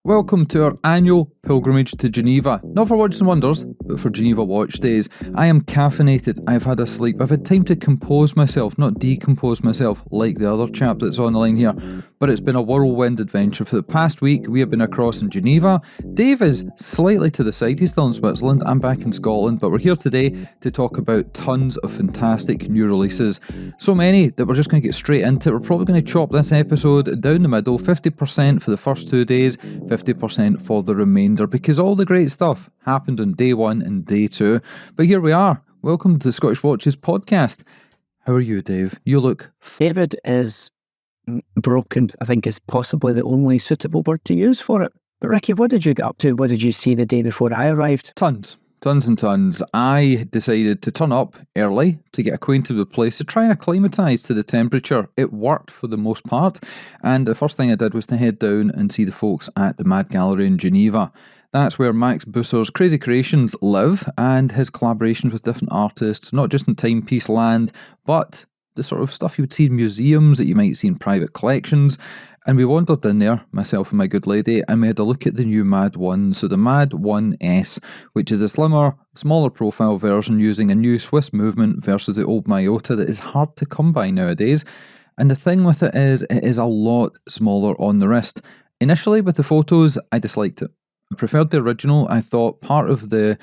Welcome to our annual pilgrimage to Geneva. Not for Watches and Wonders, but for Geneva Watch Days. I am caffeinated, I've had a sleep, I've had time to compose myself, not decompose myself like the other chap that's on the line here. But it's been a whirlwind adventure. For the past week, we have been across in Geneva. Dave is slightly to the side, he's still in Switzerland, I'm back in Scotland, but we're here today to talk about tons of fantastic new releases. So many that we're just going to get straight into it. We're probably going to chop this episode down the middle, 50% for the first 2 days, 50% for the remainder, because all the great stuff happened on day 1 and day 2. But here we are. Welcome to the Scottish Watches podcast. How are you, Dave? You look... David is broken, I think is possibly the only suitable word to use for it. But Ricky, what did you get up to? What did you see the day before I arrived? Tons and tons. I decided to turn up early to get acquainted with the place, to try and acclimatise to the temperature. It worked for the most part, and the first thing I did was to head down and see the folks at the Mad Gallery in Geneva. That's where Max Busser's crazy creations live, and his collaborations with different artists, not just in timepiece land, but the sort of stuff you would see in museums that you might see in private collections. And we wandered in there, myself and my good lady, and we had a look at the new Mad 1. So the Mad 1S, which is a slimmer, smaller profile version using a new Swiss movement versus the old Maiota that is hard to come by nowadays. And the thing with it is a lot smaller on the wrist. Initially, with the photos, I disliked it. I preferred the original. I thought part of the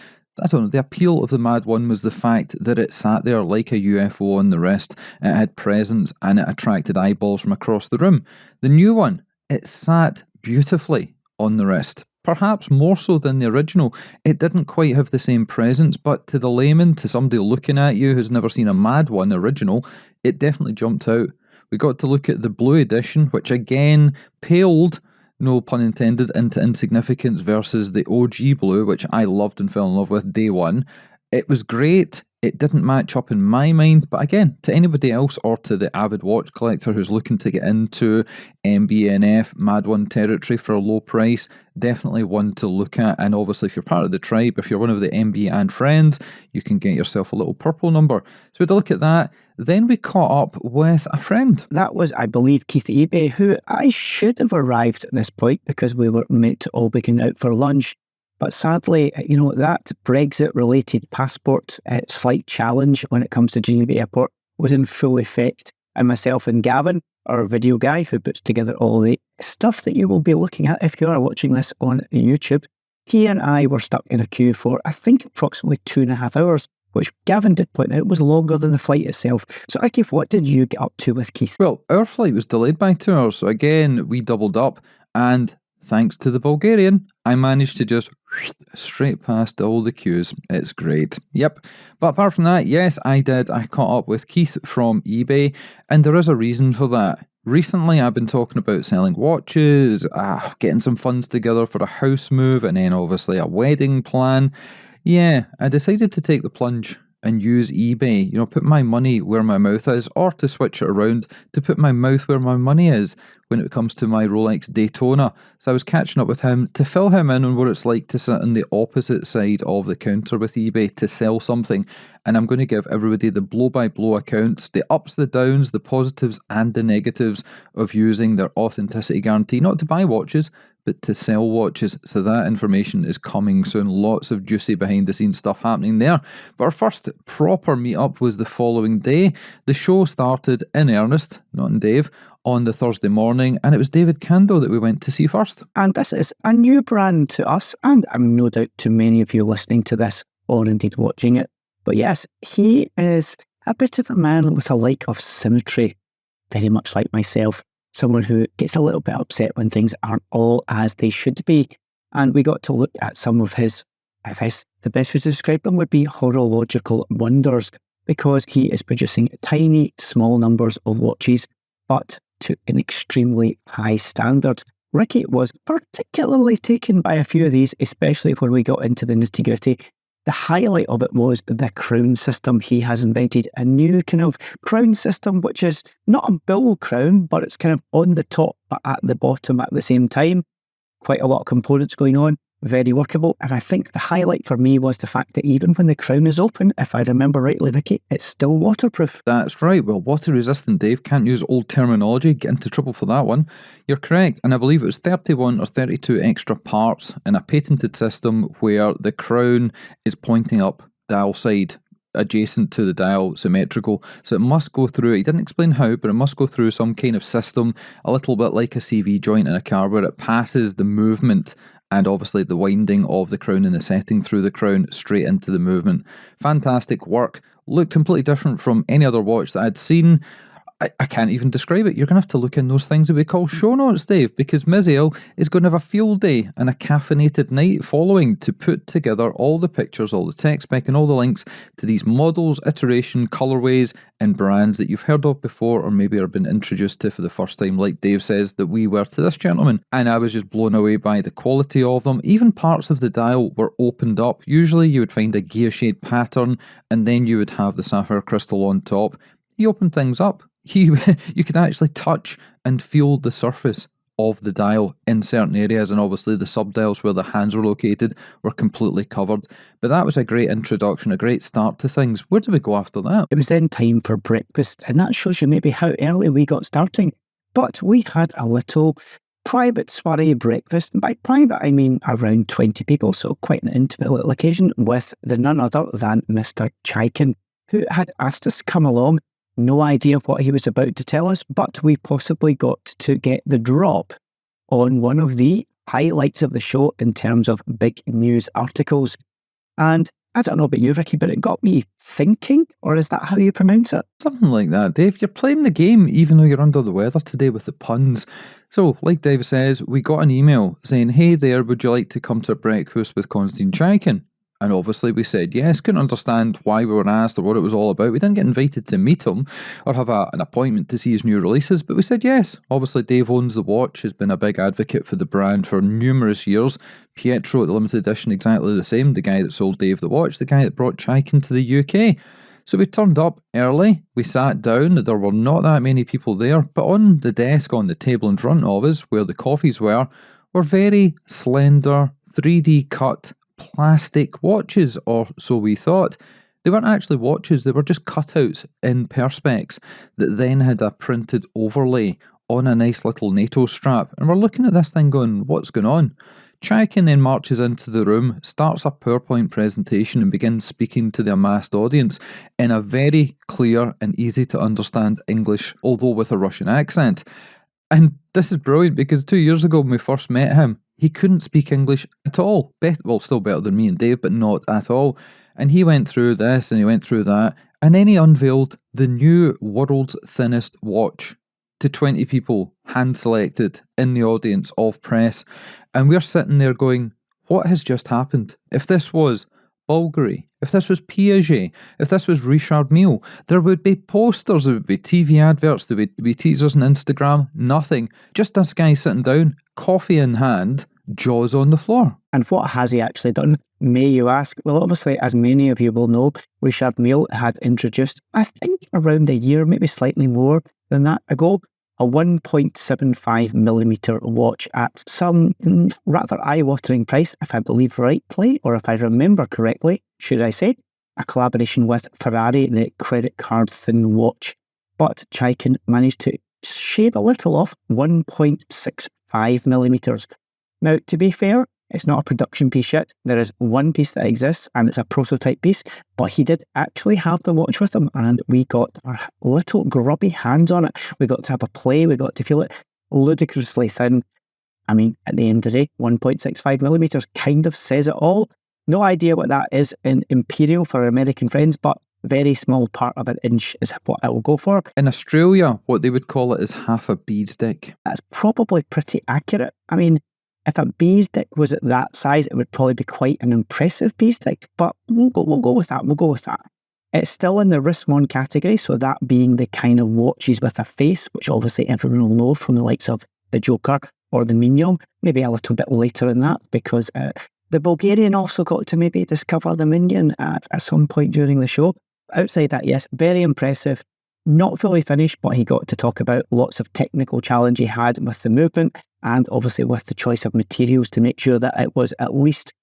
appeal of the Mad 1 was the fact that it sat there like a UFO on the wrist. It had presence and it attracted eyeballs from across the room. The new one, it sat beautifully on the wrist. Perhaps more so than the original. It didn't quite have the same presence, but to the layman, to somebody looking at you who's never seen a Mad 1 original, it definitely jumped out. We got to look at the blue edition, which again paled, no pun intended, into insignificance versus the OG blue, which I loved and fell in love with day 1. It was great. It didn't match up in my mind, but again, to anybody else or to the avid watch collector who's looking to get into MBNF Mad 1 territory for a low price, definitely one to look at. And obviously, if you're part of the tribe, if you're one of the MB and friends, you can get yourself a little purple number. So we had a look at that. Then we caught up with a friend. That was, I believe, Keith eBay, who I should have arrived at this point because we were meant to all be going out for lunch. But sadly, that Brexit-related passport flight challenge when it comes to Geneva Airport was in full effect. And myself and Gavin, our video guy who puts together all the stuff that you will be looking at if you are watching this on YouTube, he and I were stuck in a queue for, I think, approximately 2.5 hours, which Gavin did point out was longer than the flight itself. So, Keith, what did you get up to with Keith? Well, our flight was delayed by 2 hours, so again, we doubled up, and thanks to the Bulgarian, I managed to just straight past all the queues. It's great. Yep. But apart from that, yes, I did. I caught up with Keith from eBay, and there is a reason for that. Recently, I've been talking about selling watches, getting some funds together for a house move, and then obviously a wedding plan. Yeah, I decided to take the plunge and use eBay, put my money where my mouth is, or to switch it around, to put my mouth where my money is when it comes to my Rolex Daytona. So I was catching up with him to fill him in on what it's like to sit on the opposite side of the counter with eBay to sell something. And I'm going to give everybody the blow-by-blow accounts, the ups, the downs, the positives and the negatives of using their authenticity guarantee, not to buy watches, but to sell watches. So that information is coming soon. Lots of juicy behind the scenes stuff happening there. But our first proper meetup was the following day. The show started in earnest, not in Dave, on the Thursday morning, and it was David Kando that we went to see first. And this is a new brand to us, and I'm no doubt to many of you listening to this, or indeed watching it. But yes, he is a bit of a man with a like of symmetry, very much like myself. Someone who gets a little bit upset when things aren't all as they should be. And we got to look at some of his, the best way to describe them would be horological wonders, because he is producing tiny, small numbers of watches, but to an extremely high standard. Ricky was particularly taken by a few of these, especially when we got into the nitty-gritty. The highlight of it was the crown system. He has invented a new kind of crown system, which is not a bull crown, but it's kind of on the top, but at the bottom at the same time. Quite a lot of components going on. very workable. And I think the highlight for me was the fact that even when the crown is open, if I remember rightly, Vicky, it's still waterproof. That's right. Well, water resistant, Dave. Can't use old terminology. Get into trouble for that one. You're correct. And I believe it was 31 or 32 extra parts in a patented system where the crown is pointing up dial side, adjacent to the dial, symmetrical. So it must go through, he didn't explain how, but it must go through some kind of system, a little bit like a CV joint in a car, where it passes the movement and obviously the winding of the crown and the setting through the crown straight into the movement. Fantastic work. Looked completely different from any other watch that I'd seen. I can't even describe it. You're going to have to look in those things that we call show notes, Dave, because Miziel is going to have a field day and a caffeinated night following to put together all the pictures, all the tech spec and all the links to these models, iteration, colourways and brands that you've heard of before or maybe are being introduced to for the first time, like Dave says that we were to this gentleman. And I was just blown away by the quality of them. Even parts of the dial were opened up. Usually you would find a gear shade pattern and then you would have the sapphire crystal on top. He opened things up. You could actually touch and feel the surface of the dial in certain areas, and obviously the subdials where the hands were located were completely covered. But that was a great introduction, a great start to things. Where do we go after that? It was then time for breakfast, and that shows you maybe how early we got starting. But we had a little private soiree breakfast, and by private I mean around 20 people, so quite an intimate little occasion, with the none other than Mr. Chaikin, who had asked us to come along. No idea what he was about to tell us, but we possibly got to get the drop on one of the highlights of the show in terms of big news articles. And I don't know about you, Vicky, but it got me thinking, or is that how you pronounce it? Something like that, Dave. You're playing the game even though you're under the weather today with the puns. So, like Dave says, we got an email saying, hey there, would you like to come to breakfast with Konstantin Chaikin? And obviously we said yes, couldn't understand why we were asked or what it was all about. We didn't get invited to meet him or have an appointment to see his new releases, but we said yes. Obviously Dave owns the watch, has been a big advocate for the brand for numerous years. Pietro at the limited edition, exactly the same. The guy that sold Dave the watch, the guy that brought Chaikin to the UK. So we turned up early, we sat down, there were not that many people there, but on the desk, on the table in front of us, where the coffees were very slender, 3D cut, plastic watches, or so we thought. They weren't actually watches, they were just cutouts in Perspex that then had a printed overlay on a nice little NATO strap. And we're looking at this thing going, what's going on? Chaikin then marches into the room, starts a PowerPoint presentation and begins speaking to the amassed audience in a very clear and easy to understand English, although with a Russian accent. And this is brilliant because 2 years ago when we first met him, he couldn't speak English at all. Well, still better than me and Dave, but not at all. And he went through this and he went through that. And then he unveiled the new world's thinnest watch to 20 people, hand-selected in the audience of press. And we're sitting there going, what has just happened? If this was Bulgari, if this was Piaget, if this was Richard Mille, there would be posters, there would be TV adverts, there would be teasers on Instagram, nothing. Just this guy sitting down, coffee in hand, jaws on the floor. And what has he actually done, may you ask? Well, obviously, as many of you will know, Richard Mille had introduced, I think around a year, maybe slightly more than that ago, a 1.75mm watch at some rather eye-watering price, if I believe rightly, or if I remember correctly, should I say, a collaboration with Ferrari, the credit card thin watch. But Chaikin managed to shave a little off 1.65mm. Now, to be fair, it's not a production piece yet. There is one piece that exists, and it's a prototype piece, but he did actually have the watch with him, and we got our little grubby hands on it. We got to have a play, we got to feel it ludicrously thin. I mean, at the end of the day, 1.65mm kind of says it all. No idea what that is in imperial for our American friends, but very small part of an inch is what I will go for. In Australia, what they would call it is half a bead stick. That's probably pretty accurate. I mean, if a bee stick was at that size, it would probably be quite an impressive bee stick, but we'll go with that. We'll go with that. It's still in the wrist-worn category, so that being the kind of watches with a face, which obviously everyone will know from the likes of the Joker or the Mignon, maybe a little bit later in that, because the Bulgarian also got to maybe discover the Minion at some point during the show. Outside that, yes, very impressive. Not fully finished, but he got to talk about lots of technical challenge he had with the movement, and obviously with the choice of materials to make sure that it was at least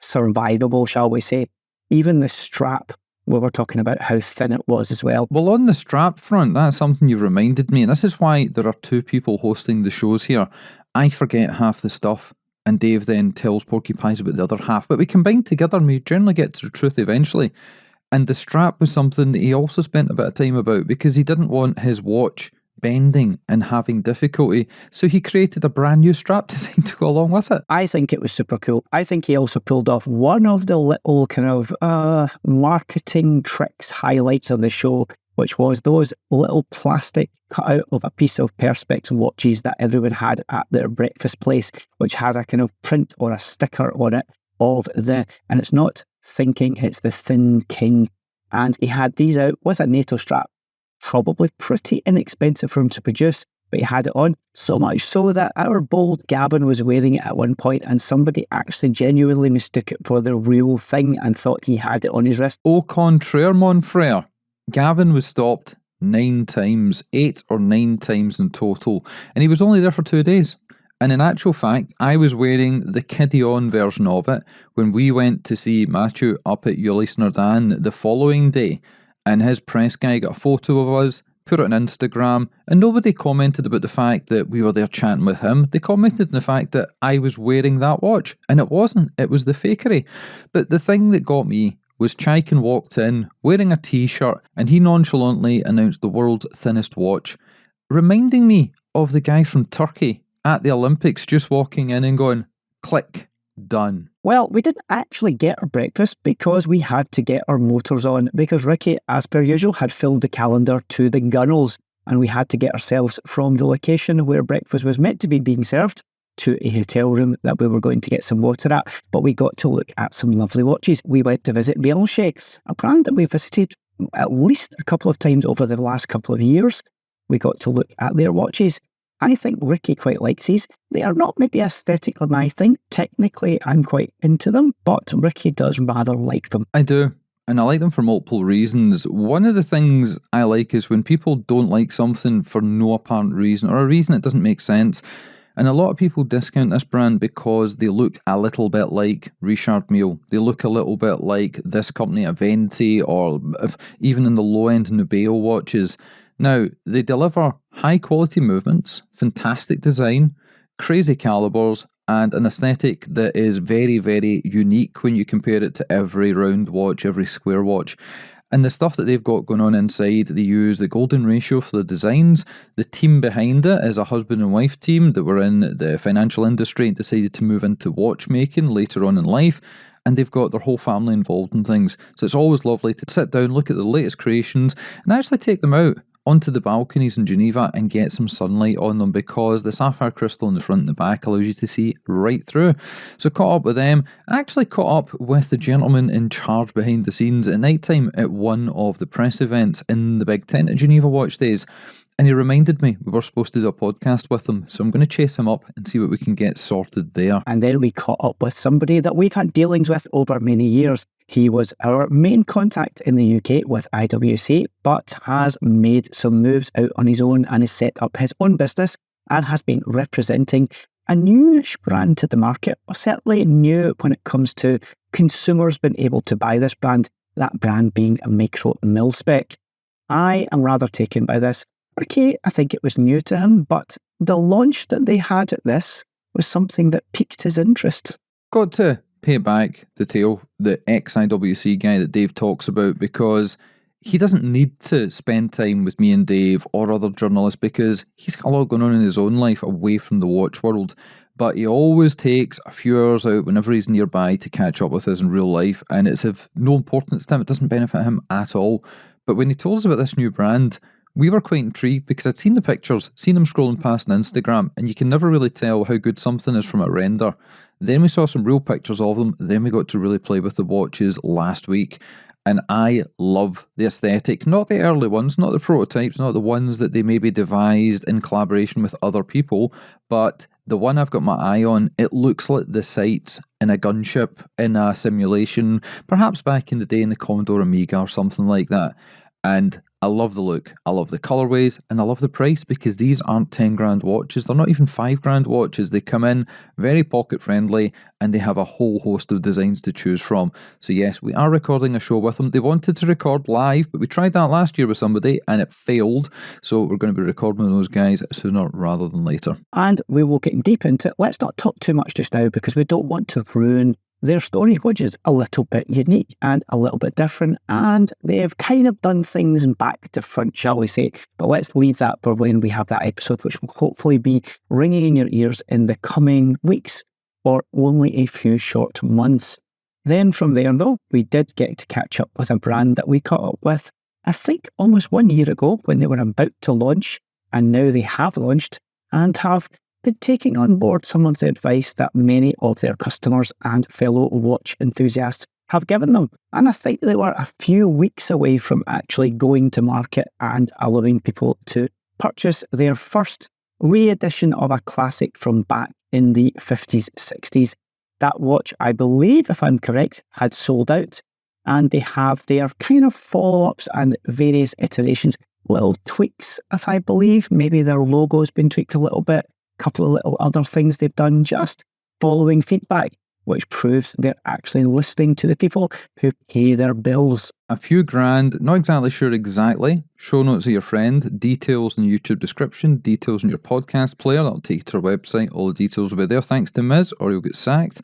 survivable, shall we say. Even the strap, we were talking about how thin it was as well. Well, on the strap front, that's something you've reminded me, and this is why there are two people hosting the shows here. I forget half the stuff, and Dave then tells Porcupines about the other half, but we combine together and we generally get to the truth eventually. And the strap was something that he also spent a bit of time about because he didn't want his watch bending and having difficulty, so he created a brand new strap design to go along with it. I think it was super cool. I think he also pulled off one of the little kind of marketing tricks, highlights of the show, which was those little plastic cut out of a piece of Perspex watches that everyone had at their breakfast place, which had a kind of print or a sticker on it and it's not thinking, it's the Thin King. And he had these out with a NATO strap. Probably pretty inexpensive for him to produce, but he had it on, so much so that our bold Gavin was wearing it at one point and somebody actually genuinely mistook it for the real thing and thought he had it on his wrist. Au contraire, mon frère. Gavin was stopped 9 times, 8 or 9 times in total, and he was only there for 2 days. And in actual fact, I was wearing the kiddie-on version of it when we went to see Matthew up at Ulysse Nordan the following day. And his press guy got a photo of us, put it on Instagram, and nobody commented about the fact that we were there chatting with him. They commented on the fact that I was wearing that watch, and it wasn't. It was the fakery. But the thing that got me was Chaikin walked in wearing a t-shirt, and he nonchalantly announced the world's thinnest watch, reminding me of the guy from Turkey at the Olympics just walking in and going, click, done. Well, we didn't actually get our breakfast because we had to get our motors on because Ricky, as per usual, had filled the calendar to the gunnels and we had to get ourselves from the location where breakfast was meant to be being served to a hotel room that we were going to get some water at. But we got to look at some lovely watches. We went to visit Bélanger, a brand that we visited at least a couple of times over the last couple of years. We got to look at their watches. I think Ricky quite likes these. They are not maybe aesthetically my thing. Technically, I'm quite into them, but Ricky does rather like them. I do, and I like them for multiple reasons. One of the things I like is when people don't like something for no apparent reason, or a reason that doesn't make sense. And a lot of people discount this brand because they look a little bit like Richard Mille. They look a little bit like this company, Aventi, or even in the low-end Nubeo watches. Now, they deliver high-quality movements, fantastic design, crazy calibers, and an aesthetic that is very, very unique when you compare it to every round watch, every square watch. And the stuff that they've got going on inside, they use the golden ratio for the designs. The team behind it is a husband and wife team that were in the financial industry and decided to move into watchmaking later on in life. And they've got their whole family involved in things. So it's always lovely to sit down, look at the latest creations, and actually take them out onto the balconies in Geneva and get some sunlight on them because the sapphire crystal in the front and the back allows you to see right through. So caught up with them. I actually caught up with the gentleman in charge behind the scenes at night time at one of the press events in the big tent at Geneva Watch Days. And he reminded me we were supposed to do a podcast with him, so I'm going to chase him up and see what we can get sorted there. And then we caught up with somebody that we've had dealings with over many years. He was our main contact in the UK with IWC, but has made some moves out on his own and has set up his own business and has been representing a newish brand to the market, or certainly new when it comes to consumers being able to buy this brand, that brand being a micro mil-spec. I am rather taken by this. Okay, I think it was new to him, but the launch that they had at this was something that piqued his interest. Got to pay back the tail, the ex-IWC guy that Dave talks about, because he doesn't need to spend time with me and Dave or other journalists because he's got a lot going on in his own life away from the watch world. But he always takes a few hours out whenever he's nearby to catch up with us in real life, and it's of no importance to him. It doesn't benefit him at all. But when he told us about this new brand, we were quite intrigued because I'd seen the pictures, seen them scrolling past on Instagram, and you can never really tell how good something is from a render. Then we saw some real pictures of them, then we got to really play with the watches last week, and I love the aesthetic. Not the early ones, not the prototypes, not the ones that they maybe devised in collaboration with other people, but the one I've got my eye on, it looks like the sights in a gunship, in a simulation, perhaps back in the day in the Commodore Amiga or something like that. And I love the look, I love the colourways, and I love the price because these aren't 10 grand watches, they're not even 5 grand watches. They come in very pocket friendly and they have a whole host of designs to choose from. So yes, we are recording a show with them. They wanted to record live, but we tried that last year with somebody and it failed. So we're going to be recording with those guys sooner rather than later. And we will get deep into it. Let's not talk too much just now because we don't want to ruin their story, which is a little bit unique and a little bit different, and they've kind of done things back to front, shall we say. But let's leave that for when we have that episode, which will hopefully be ringing in your ears in the coming weeks, or only a few short months. Then from there, though, we did get to catch up with a brand that we caught up with, I think almost 1 year ago when they were about to launch, and now they have launched and have been taking on board some of the advice that many of their customers and fellow watch enthusiasts have given them. And I think they were a few weeks away from actually going to market and allowing people to purchase their first re-edition of a classic from back in the 50s, 60s. That watch, I believe, if I'm correct, had sold out. And they have their kind of follow-ups and various iterations, little tweaks, if I believe. Maybe their logo's been tweaked a little bit. Couple of little other things they've done, just following feedback, which proves they're actually listening to the people who pay their bills. A few grand, not exactly sure exactly. Show notes of your friend, details in the YouTube description, details in your podcast player. That'll take you to our website. All the details will be there. Thanks to Miz, or you'll get sacked.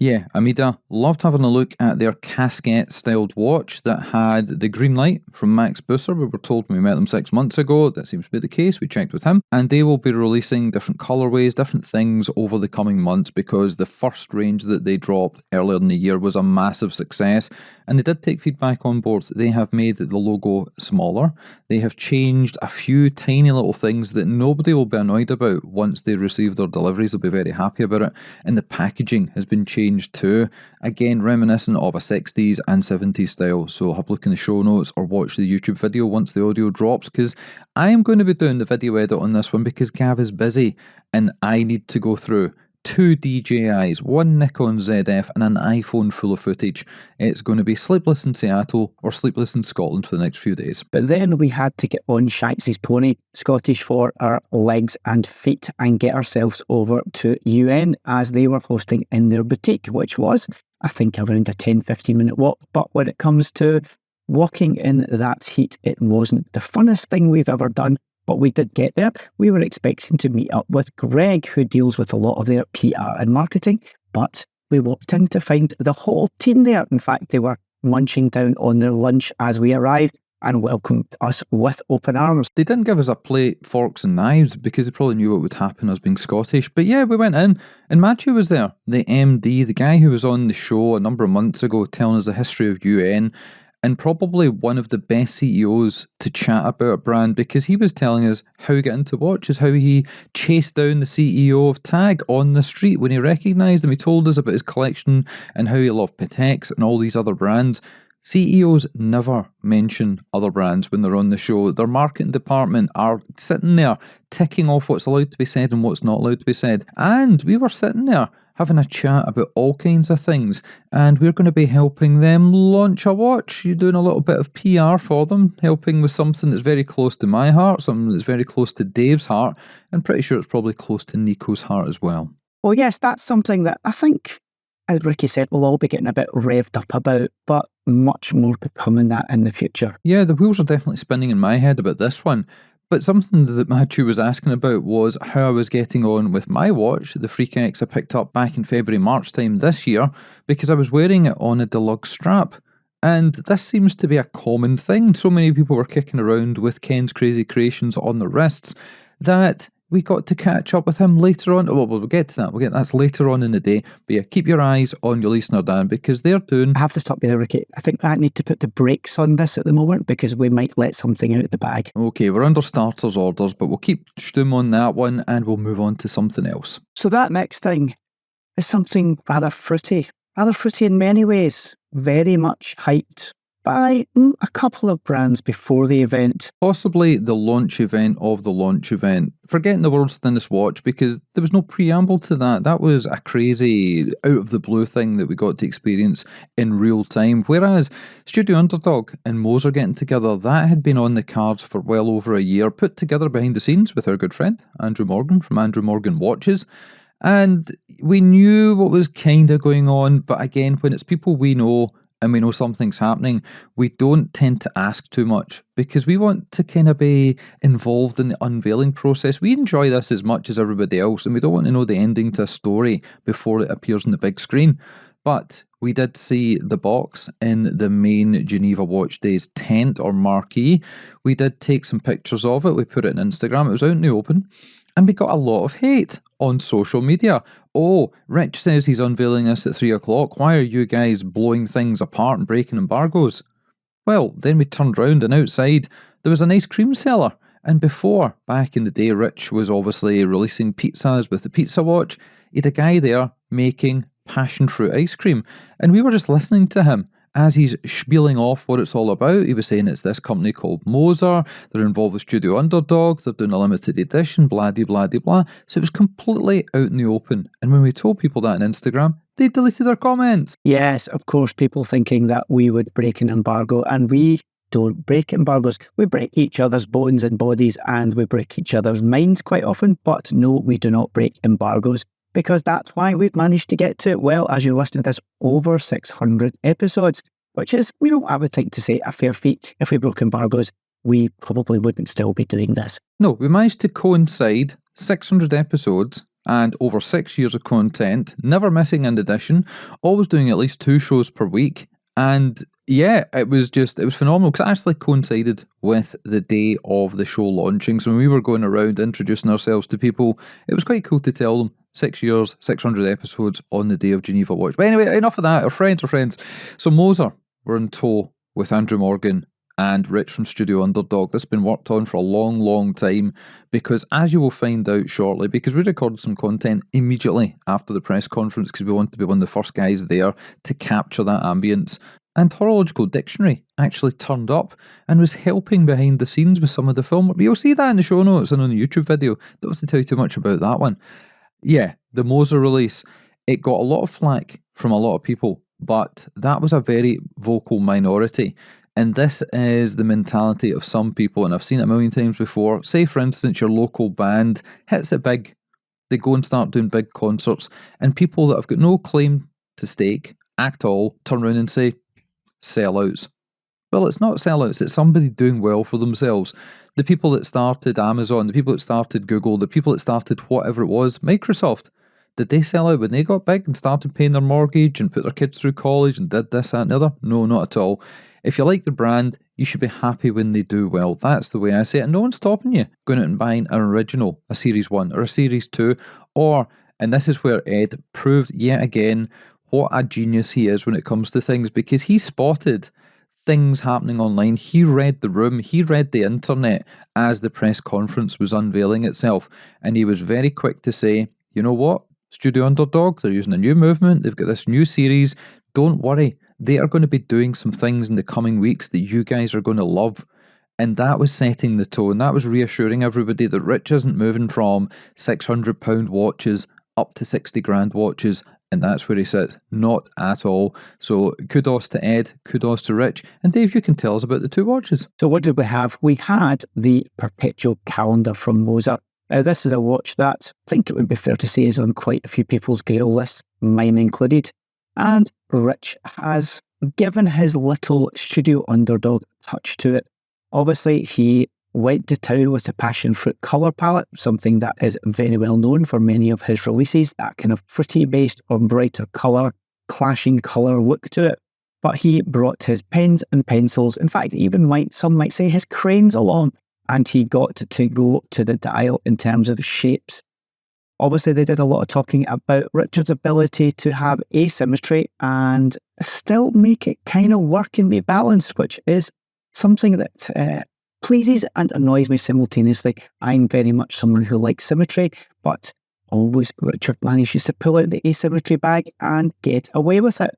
Yeah, Amida, loved having a look at their casket-styled watch that had the green light from Max Busser. We were told when we met them 6 months ago. That seems to be the case. We checked with him. And they will be releasing different colourways, different things over the coming months because the first range that they dropped earlier in the year was a massive success. And they did take feedback on board. They have made the logo smaller. They have changed a few tiny little things that nobody will be annoyed about once they receive their deliveries. They'll be very happy about it. And the packaging has been changed too. Again, reminiscent of a 60s and 70s style. So have a look in the show notes or watch the YouTube video once the audio drops, because I am going to be doing the video edit on this one because Gav is busy and I need to go through 2 DJIs, 1 Nikon ZF and an iPhone full of footage. It's going to be sleepless in Seattle or sleepless in Scotland for the next few days. But then we had to get on Shanksy's pony, Scottish for our legs and feet, and get ourselves over to UN as they were hosting in their boutique, which was, I think, around a 10-15 minute walk. But when it comes to walking in that heat, it wasn't the funnest thing we've ever done. But we did get there. We were expecting to meet up with Greg, who deals with a lot of their PR and marketing, but we walked in to find the whole team there. In fact, they were munching down on their lunch as we arrived and welcomed us with open arms. They didn't give us a plate, forks and knives because they probably knew what would happen us being Scottish. But yeah, we went in and Matthew was there, the MD, the guy who was on the show a number of months ago telling us the history of UN, and probably one of the best CEOs to chat about a brand because he was telling us how he got into watches, how he chased down the CEO of TAG on the street when he recognised him. He told us about his collection and how he loved Patex and all these other brands. CEOs never mention other brands when they're on the show. Their marketing department are sitting there ticking off what's allowed to be said and what's not allowed to be said. And we were sitting there having a chat about all kinds of things, and we're going to be helping them launch a watch. You're doing a little bit of PR for them, helping with something that's very close to my heart, something that's very close to Dave's heart, and pretty sure it's probably close to Nico's heart as well. Well, yes, that's something that I think, as Ricky said, we'll all be getting a bit revved up about, but much more to come in that in the future. Yeah, the wheels are definitely spinning in my head about this one. But something that Matthew was asking about was how I was getting on with my watch, the Freak X I picked up back in February, March time this year, because I was wearing it on a Delux strap. And this seems to be a common thing. So many people were kicking around with Ken's Crazy Creations on their wrists that we got to catch up with him later on. Well, we'll get to that. That's later on in the day. But yeah, keep your eyes on your listener, Dan, because they're doing... I have to stop you there, Ricky. I think I need to put the brakes on this at the moment because we might let something out of the bag. Okay, we're under starters orders, but we'll keep stum on that one and we'll move on to something else. So that next thing is something rather fruity in many ways. Very much hyped by a couple of brands before the event. Possibly the launch event of the launch event. Forgetting the world's thinnest watch because there was no preamble to that. That was a crazy out of the blue thing that we got to experience in real time. Whereas Studio Underdog and Moser getting together, that had been on the cards for well over a year, put together behind the scenes with our good friend Andrew Morgan from Andrew Morgan Watches. And we knew what was kind of going on, but again, when it's people we know and we know something's happening, we don't tend to ask too much because we want to kind of be involved in the unveiling process. We enjoy this as much as everybody else, and we don't want to know the ending to a story before it appears on the big screen. But we did see the box in the main Geneva Watch Days tent or marquee. We did take some pictures of it. We put it on Instagram. It was out in the open. And we got a lot of hate on social media. Oh, Rich says he's unveiling this at 3 o'clock. Why are you guys blowing things apart and breaking embargoes? Well, then we turned round and outside there was an ice cream seller. And before, back in the day, Rich was obviously releasing pizzas with the Pizza Watch. He had a guy there making passion fruit ice cream. And we were just listening to him as he's spieling off what it's all about. He was saying it's this company called Moser, they're involved with Studio Underdog, they're doing a limited edition, blah de blah de blah. So it was completely out in the open. And when we told people that on Instagram, they deleted their comments. Yes, of course, people thinking that we would break an embargo, and we don't break embargoes. We break each other's bones and bodies, and we break each other's minds quite often. But no, we do not break embargoes, because that's why we've managed to get to, well, as you're listening to this, over 600 episodes, which is, I would think to say a fair feat. If we broke embargoes, we probably wouldn't still be doing this. No, we managed to coincide 600 episodes and over 6 years of content, never missing an edition, always doing at least 2 shows per week. And yeah, it was phenomenal because it actually coincided with the day of the show launching. So when we were going around introducing ourselves to people, it was quite cool to tell them 6 years, 600 episodes on the day of Geneva Watch. But anyway, enough of that. Our friends. So Moser, we're in tow with Andrew Morgan and Rich from Studio Underdog. This has been worked on for a long, long time because, as you will find out shortly, because we recorded some content immediately after the press conference because we wanted to be one of the first guys there to capture that ambience. And Horological Dictionary actually turned up and was helping behind the scenes with some of the film. You'll see that in the show notes and on the YouTube video. Don't have to tell you too much about that one. Yeah, the Moser release, it got a lot of flack from a lot of people, but that was a very vocal minority. And this is the mentality of some people, and I've seen it a million times before. Say, for instance, your local band hits it big. They go and start doing big concerts, and people that have got no claim to stake at all turn around and say, sellouts. Well, it's not sellouts, it's somebody doing well for themselves. The people that started Amazon, the people that started Google, the people that started whatever it was, Microsoft, did they sell out when they got big and started paying their mortgage and put their kids through college and did this, that and the other? No, not at all. If you like the brand, you should be happy when they do well. That's the way I say it. And no one's stopping you going out and buying an original, a Series 1 or a Series 2, or, and this is where Ed proved yet again what a genius he is when it comes to things, because he spotted things happening online. He read the room, he read the internet as the press conference was unveiling itself, and he was very quick to say, you know what, Studio Underdog, they're using a new movement, they've got this new series, don't worry, they are going to be doing some things in the coming weeks that you guys are going to love. And that was setting the tone, that was reassuring everybody that Rich isn't moving from £600 watches up to 60 grand watches, and that's where he sits. Not at all. So kudos to Ed, kudos to Rich. And Dave, you can tell us about the 2 watches. So what did we have? We had the Perpetual Calendar from Moser. Now, this is a watch that I think it would be fair to say is on quite a few people's grail lists, mine included. And Rich has given his little Studio Underdog touch to it. Obviously, he went to town with the passion fruit colour palette, something that is very well known for many of his releases, that kind of fruity-based or brighter colour, clashing colour look to it. But he brought his pens and pencils, in fact, even some might say his crayons along, and he got to go to the dial in terms of shapes. Obviously, they did a lot of talking about Richard's ability to have asymmetry and still make it kind of work and be balanced, which is something that pleases and annoys me simultaneously. I'm very much someone who likes symmetry, but always Richard manages to pull out the asymmetry bag and get away with it.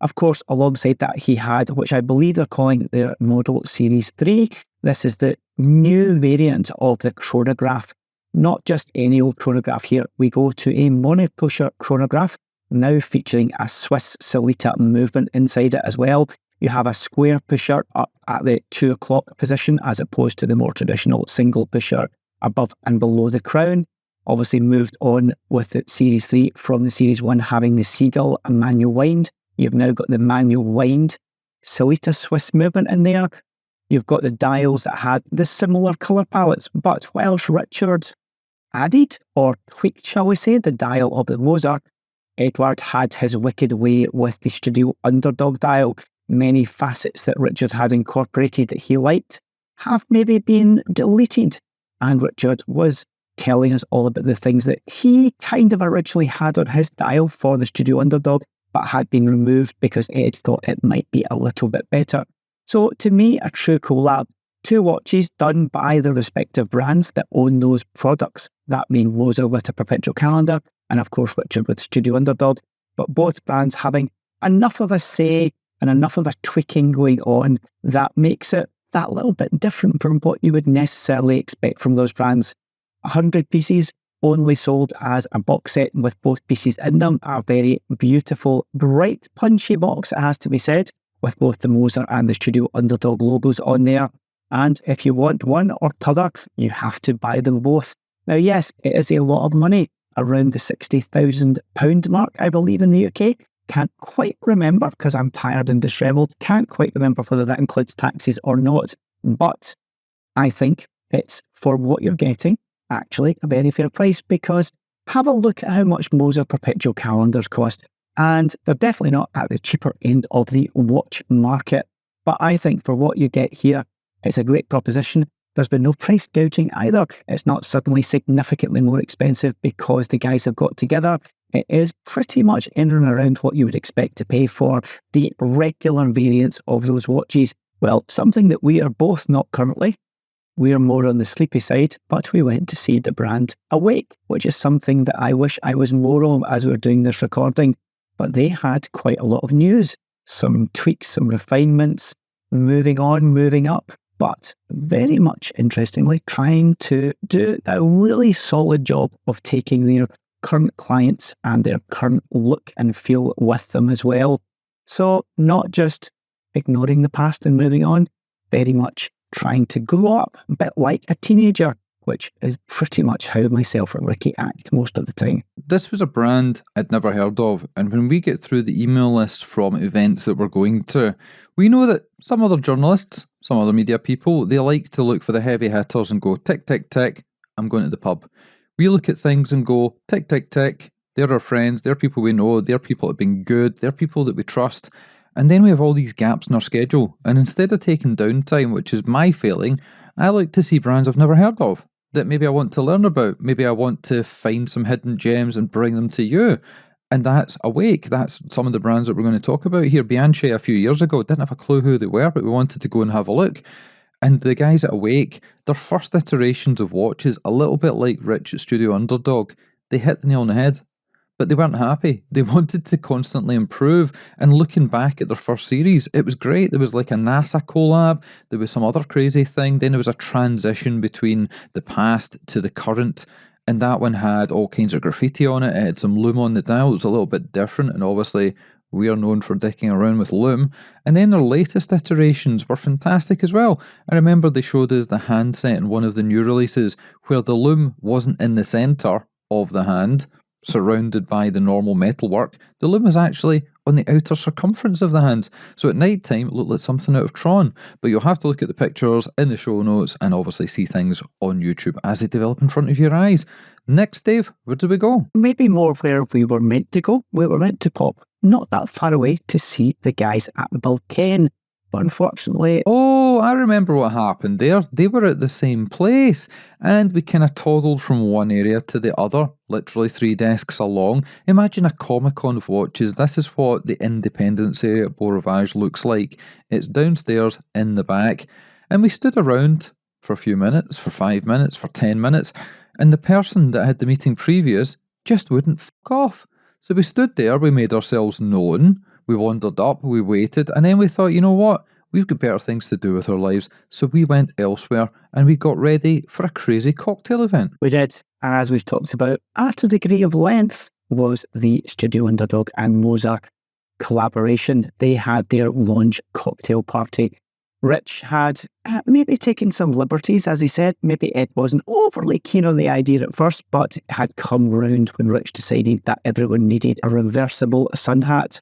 Of course, alongside that, he had, which I believe they're calling their model Series 3. This is the new variant of the chronograph. Not just any old chronograph here. We go to a monopusher chronograph, now featuring a Swiss Solita movement inside it as well. You have a square pusher up at the 2 o'clock position, as opposed to the more traditional single pusher above and below the crown. Obviously moved on with the Series 3 from the Series 1 having the seagull and manual wind. You've now got the manual wind Solita Swiss movement in there. You've got the dials that had the similar colour palettes, but whilst Richard added, or tweaked, shall we say, the dial of the Moser, Edward had his wicked way with the Studio Underdog dial. Many facets that Richard had incorporated that he liked have maybe been deleted, and Richard was telling us all about the things that he kind of originally had on his dial for the Studio Underdog, but had been removed because Ed thought it might be a little bit better. So to me, a true collab. 2 watches done by the respective brands that own those products. That being Moser with a perpetual calendar, and of course Richard with Studio Underdog, but both brands having enough of a say and enough of a tweaking going on that makes it that little bit different from what you would necessarily expect from those brands. 100 pieces only sold as a box set with both pieces in them. A very beautiful, bright, punchy box, it has to be said, with both the Moser and the Studio Underdog logos on there. And if you want one or t'other, you have to buy them both. Now, yes, it is a lot of money, around the £60,000 mark, I believe, in the UK. Can't quite remember because I'm tired and dishevelled. Can't quite remember whether that includes taxes or not. But I think it's, for what you're getting, actually a very fair price, because have a look at how much Moser perpetual calendars cost. And they're definitely not at the cheaper end of the watch market. But I think for what you get here, it's a great proposition. There's been no price gouging either. It's not suddenly significantly more expensive because the guys have got together. It is pretty much in and around what you would expect to pay for the regular variants of those watches. Well, something that we are both not currently. We're more on the sleepy side, but we went to see the brand Awake, which is something that I wish I was more of as we were doing this recording. But they had quite a lot of news, some tweaks, some refinements, moving on, moving up. But very much interestingly, trying to do a really solid job of taking their current clients and their current look and feel with them as well. So not just ignoring the past and moving on, very much trying to grow up, a bit like a teenager, which is pretty much how myself and Ricky act most of the time. This was a brand I'd never heard of, and when we get through the email list from events that we're going to, we know that some other journalists, some other media people, they like to look for the heavy hitters and go, tick, tick, tick, I'm going to the pub. We look at things and go, tick, tick, tick, they're our friends, they're people we know, they're people that have been good, they're people that we trust. And then we have all these gaps in our schedule, and instead of taking downtime, which is my failing, I like to see brands I've never heard of, that maybe I want to learn about, maybe I want to find some hidden gems and bring them to you. And that's Awake. That's some of the brands that we're going to talk about here. Bianchi a few years ago didn't have a clue who they were, but we wanted to go and have a look. And the guys at Awake, their first iterations of watches, a little bit like Rich at Studio Underdog, they hit the nail on the head. But they weren't happy. They wanted to constantly improve. And looking back at their first series, it was great. There was like a NASA collab. There was some other crazy thing. Then there was a transition between the past to the current. And that one had all kinds of graffiti on it. It had some Loom on the dial. It was a little bit different. And obviously, we are known for dicking around with Loom. And then their latest iterations were fantastic as well. I remember they showed us the handset in one of the new releases where the Loom wasn't in the centre of the hand, surrounded by the normal metalwork. The Loom was actually on the outer circumference of the hands. So at night time, it looked like something out of Tron. But you'll have to look at the pictures in the show notes and obviously see things on YouTube as they develop in front of your eyes. Next, Dave, where do we go? Maybe more where we were meant to go. We were meant to pop not that far away to see the guys at the Bulgari. But unfortunately... Oh, I remember what happened there. They were at the same place, and we kind of toddled from one area to the other, literally 3 desks along. Imagine a Comic-Con of watches. This is what the Independence area at Beau Rivage looks like. It's downstairs in the back, and we stood around for a few minutes, for 5 minutes, for 10 minutes, and the person that had the meeting previous just wouldn't fuck off. So we stood there, we made ourselves known, We wandered up, we waited, and then we thought, you know what? We've got better things to do with our lives, so we went elsewhere and we got ready for a crazy cocktail event. We did. And as we've talked about, at a degree of length was the Studio Underdog and Moza collaboration. They had their launch cocktail party. Rich had maybe taken some liberties, as he said. Maybe Ed wasn't overly keen on the idea at first, but it had come round when Rich decided that everyone needed a reversible sun hat.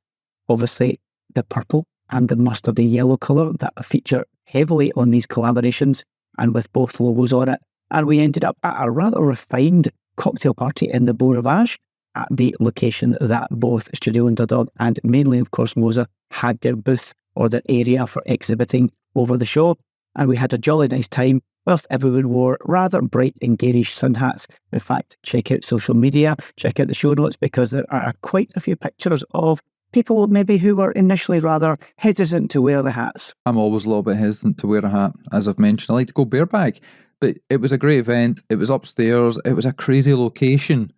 Obviously, the purple and the mustardy yellow colour that feature heavily on these collaborations and with both logos on it. And we ended up at a rather refined cocktail party in the Beau Rivage at the location that both Studio Underdog and mainly, of course, Moza had their booth or their area for exhibiting over the show. And we had a jolly nice time whilst everyone wore rather bright and garish sun hats. In fact, check out social media, check out the show notes, because there are quite a few pictures of people maybe who were initially rather hesitant to wear the hats. I'm always a little bit hesitant to wear a hat. As I've mentioned, I like to go bareback. But it was a great event. It was upstairs. It was a crazy location.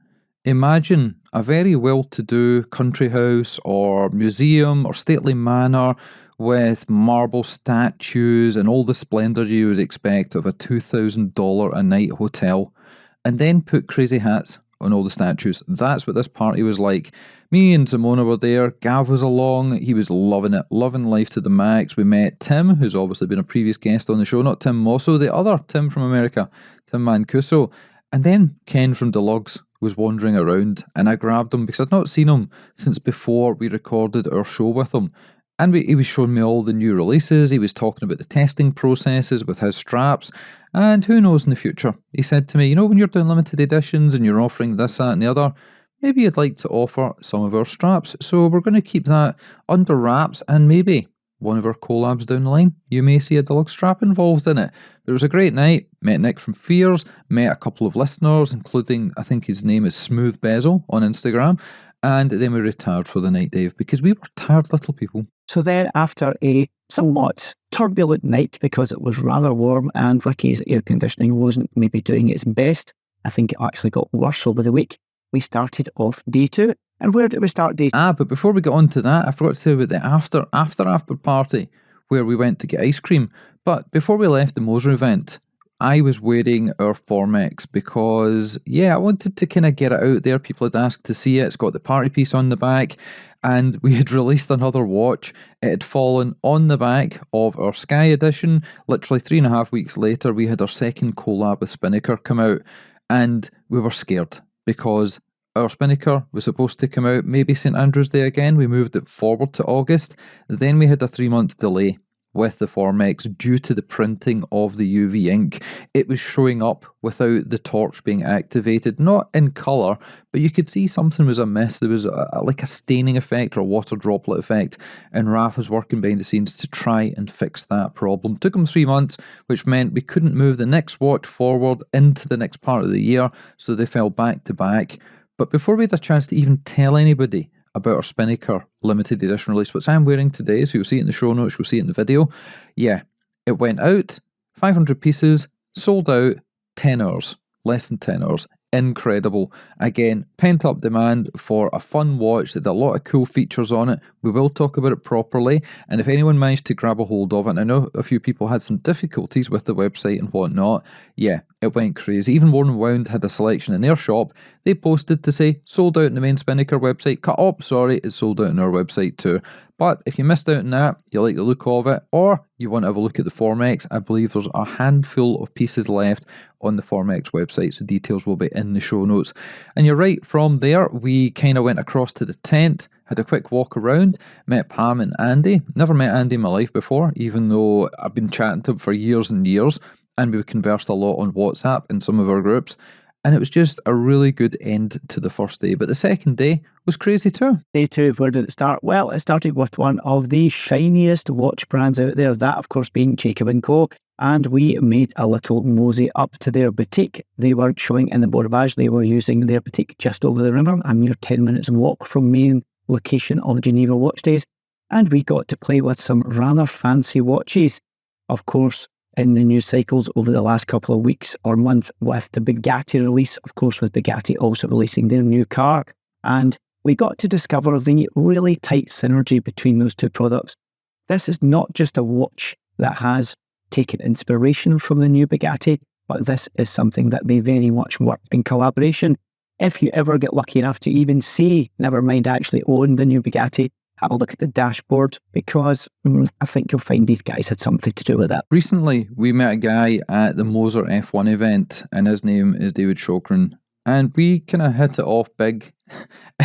Imagine a very well-to-do country house or museum or stately manor with marble statues and all the splendour you would expect of a $2,000 a night hotel, and then put crazy hats on all the statues. That's what this party was like. Me and Simona were there. Gav was along. He was loving it, loving life to the max. We met Tim, who's obviously been a previous guest on the show, not Tim Mosso, the other Tim from America, Tim Mancuso. And then Ken from Delux was wandering around, and I grabbed him because I'd not seen him since before we recorded our show with him. And he was showing me all the new releases. He was talking about the testing processes with his straps. And who knows in the future? He said to me, you know, when you're doing limited editions and you're offering this, that and the other, maybe you'd like to offer some of our straps. So we're going to keep that under wraps, and maybe one of our collabs down the line, you may see a deluxe strap involved in it. But it was a great night. Met Nick from Fears, met a couple of listeners, including, I think his name is Smooth Bezel on Instagram. And then we retired for the night, Dave, because we were tired little people. So then, after a somewhat turbulent night, because it was rather warm and Ricky's air conditioning wasn't maybe doing its best, I think it actually got worse over the week, we started off day 2. And where did we start day 2? But before we get on to that, I forgot to say about the after party, where we went to get ice cream. But before we left the Moser event, I was wearing our Formex because, I wanted to kind of get it out there. People had asked to see it. It's got the party piece on the back, and we had released another watch. It had fallen on the back of our Sky edition. Literally 3.5 weeks later, we had our second collab with Spinnaker come out, and we were scared because our Spinnaker was supposed to come out maybe St Andrew's Day again. We moved it forward to August. Then we had a 3-month delay with the Formex due to the printing of the UV ink. It was showing up without the torch being activated, not in colour, but you could see something was amiss. There was like a staining effect or a water droplet effect, and Raph was working behind the scenes to try and fix that problem. Took him 3 months, which meant we couldn't move the next watch forward into the next part of the year, so they fell back to back. But before we had a chance to even tell anybody about our Spinnaker limited edition release, which I'm wearing today, so you'll see it in the show notes, you'll see it in the video. It went out, 500 pieces, sold out, 10 hours, less than 10 hours. Incredible. Again, pent-up demand for a fun watch that had a lot of cool features on it. We will talk about it properly, and if anyone managed to grab a hold of it, and I know a few people had some difficulties with the website and whatnot, it went crazy. Even Worn Wound had a selection in their shop. They posted to say, sold out in the main Spinnaker website. Cut up, sorry, it's sold out on our website too. But if you missed out on that, you like the look of it, or you want to have a look at the Formex, I believe there's a handful of pieces left on the Formex website, so details will be in the show notes. And you're right, from there, we kind of went across to the tent, had a quick walk around, met Pam and Andy. Never met Andy in my life before, even though I've been chatting to him for years and years, and we conversed a lot on WhatsApp in some of our groups. And it was just a really good end to the first day. But the second day was crazy too. Day 2, where did it start? Well, it started with one of the shiniest watch brands out there, that of course being Jacob & Co. And we made a little mosey up to their boutique. They weren't showing in the Beau Rivage, they were using their boutique just over the river, a mere 10 minutes walk from main location of Geneva Watch Days. And we got to play with some rather fancy watches. Of course, in the news cycles over the last couple of weeks or month with the Bugatti release, of course, with Bugatti also releasing their new car. And we got to discover the really tight synergy between those two products. This is not just a watch that has taken inspiration from the new Bugatti, but this is something that they very much work in collaboration. If you ever get lucky enough to even see, never mind actually own the new Bugatti, have a look at the dashboard, because I think you'll find these guys had something to do with it. Recently, we met a guy at the Moser F1 event, and his name is David Chokran. And we kind of hit it off big